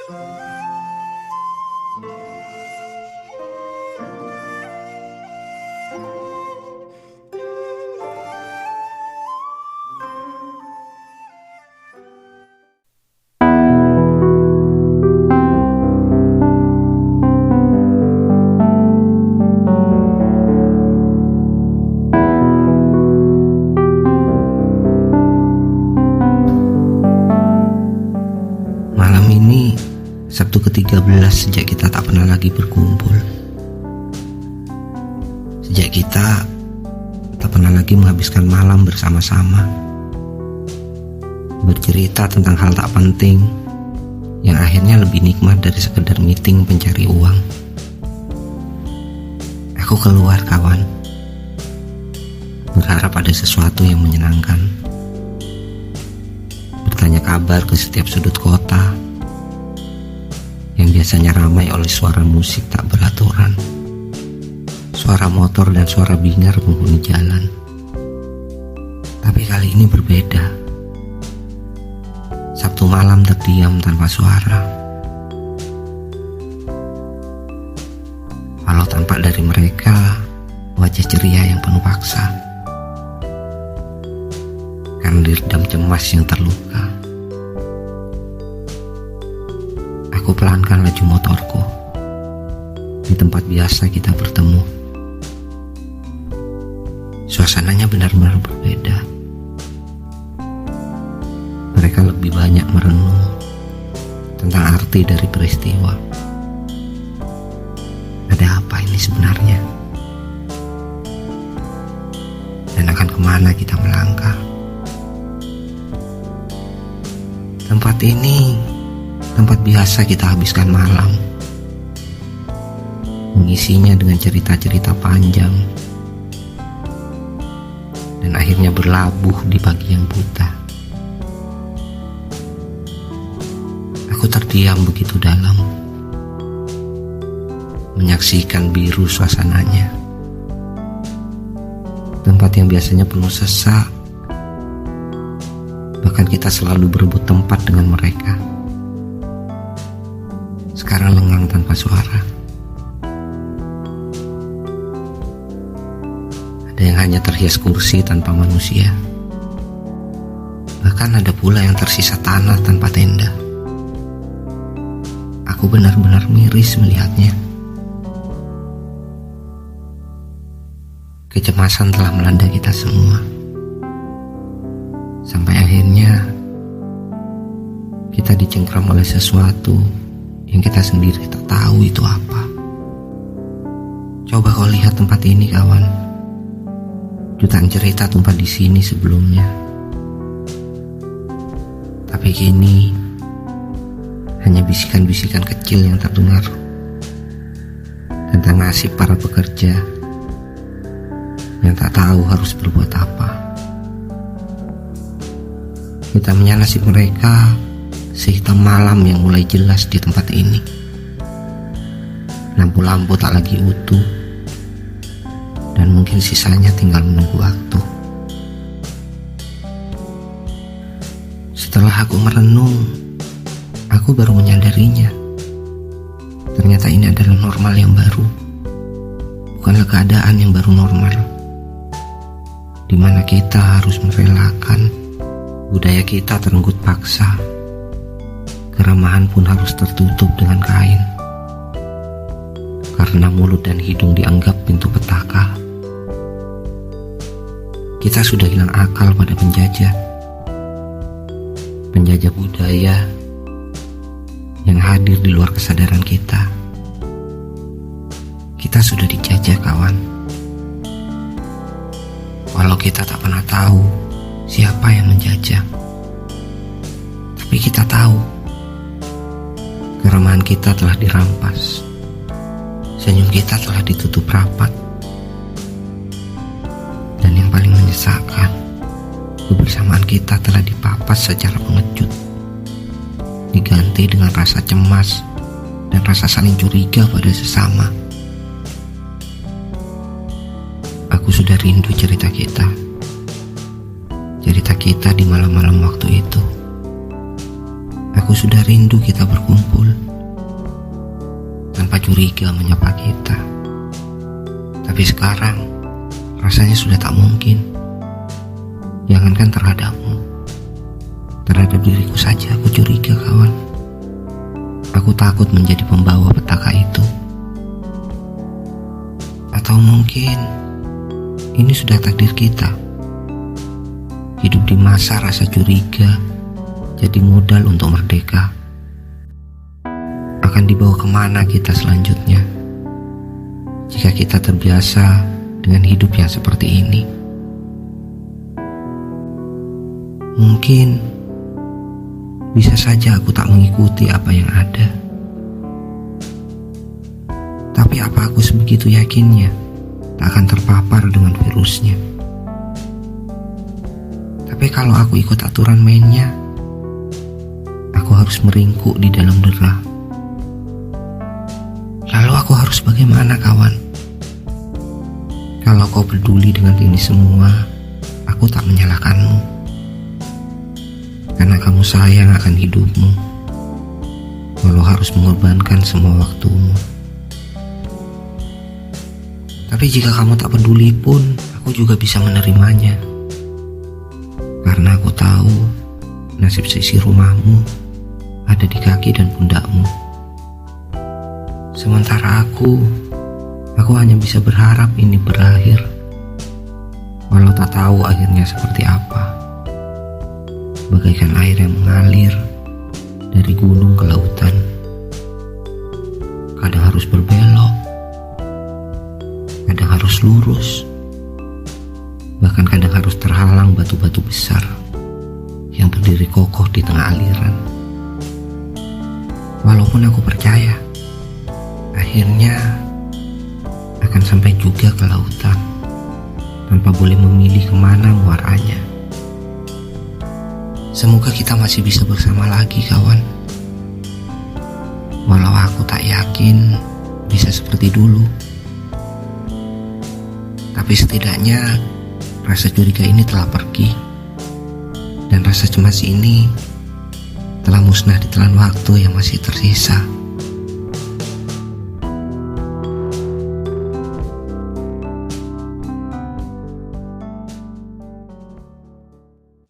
Malam ini Sabtu ke-13 sejak kita tak pernah lagi berkumpul. Sejak kita tak pernah lagi menghabiskan malam bersama-sama, bercerita tentang hal tak penting yang akhirnya lebih nikmat dari sekedar meeting pencari uang. Aku keluar kawan, berharap ada sesuatu yang menyenangkan. Bertanya kabar ke setiap sudut kota yang biasanya ramai oleh suara musik tak beraturan, suara motor dan suara bingar penghuni jalan. Tapi kali ini berbeda. Sabtu malam terdiam tanpa suara. Walau tampak dari mereka wajah ceria yang penuh paksa, karena diredam cemas yang terluka. Aku pelankan laju motorku di tempat biasa kita bertemu. Suasananya benar-benar berbeda. Mereka lebih banyak merenung tentang arti dari peristiwa. Ada apa ini sebenarnya? Dan akan kemana kita melangkah? Tempat ini tempat biasa kita habiskan malam, mengisinya dengan cerita-cerita panjang, dan akhirnya berlabuh di pagi yang buta. Aku terdiam begitu dalam, menyaksikan biru suasananya. Tempat yang biasanya penuh sesak, bahkan kita selalu berebut tempat dengan mereka, sekarang lengang tanpa suara. Ada yang hanya terhias kursi tanpa manusia. Bahkan ada pula yang tersisa tanah tanpa tenda. Aku benar-benar miris melihatnya. Kecemasan telah melanda kita semua. Sampai akhirnya kita dicengkram oleh sesuatu yang kita sendiri tak tahu itu apa. Coba kau lihat tempat ini kawan. Jutaan cerita tumpah di sini sebelumnya. Tapi kini hanya bisikan-bisikan kecil yang terdengar tentang nasib para pekerja yang tak tahu harus berbuat apa. Hitamnya nasib mereka sehitam malam yang mulai jelas di tempat ini. Lampu-lampu tak lagi utuh, dan mungkin sisanya tinggal menunggu waktu. Setelah aku merenung, aku baru menyadarinya. Ternyata ini adalah normal yang baru, bukanlah keadaan yang baru normal, di mana kita harus merelakan budaya kita terenggut paksa. Keramahan pun harus tertutup dengan kain, karena mulut dan hidung dianggap pintu petaka. Kita sudah hilang akal pada penjajah budaya yang hadir di luar kesadaran kita. Kita sudah dijajah kawan. Walau kita tak pernah tahu siapa yang menjajah, tapi kita tahu keramahan kita telah dirampas, senyum kita telah ditutup rapat, dan yang paling menyesalkan, kebersamaan kita telah dipapas secara pengecut, diganti dengan rasa cemas dan rasa saling curiga pada sesama. Aku sudah rindu cerita kita di malam-malam waktu itu. Aku sudah rindu kita berkumpul tanpa curiga menyapa kita. Tapi sekarang rasanya sudah tak mungkin. Jangankan terhadapmu, terhadap diriku saja aku curiga, kawan. Aku takut menjadi pembawa petaka itu. Atau mungkin ini sudah takdir kita. Hidup di masa rasa curiga jadi modal untuk merdeka. Akan dibawa kemana kita selanjutnya jika kita terbiasa dengan hidup yang seperti ini? Mungkin bisa saja aku tak mengikuti apa yang ada. Tapi apa aku sebegitu yakinnya tak akan terpapar dengan virusnya? Tapi kalau aku ikut aturan mainnya, aku harus meringkuk di dalam derah. Lalu aku harus bagaimana, kawan? Kalau kau peduli dengan ini semua, aku tak menyalahkanmu. Karena kamu sayang akan hidupmu, walau harus mengorbankan semua waktumu. Tapi jika kamu tak peduli pun, aku juga bisa menerimanya. Karena aku tahu nasib sisi rumahmu ada di kaki dan pundakmu. Sementara aku hanya bisa berharap ini berakhir, walau tak tahu akhirnya seperti apa. Bagaikan air yang mengalir dari gunung ke lautan. Kadang harus berbelok, kadang harus lurus, bahkan kadang harus terhalang batu-batu besar yang berdiri kokoh di tengah aliran. Walaupun aku percaya akhirnya akan sampai juga ke lautan tanpa boleh memilih kemana muaranya. Semoga kita masih bisa bersama lagi, kawan. Walau aku tak yakin bisa seperti dulu. Tapi setidaknya rasa curiga ini telah pergi. Dan rasa cemas ini telah musnah di telan waktu yang masih tersisa.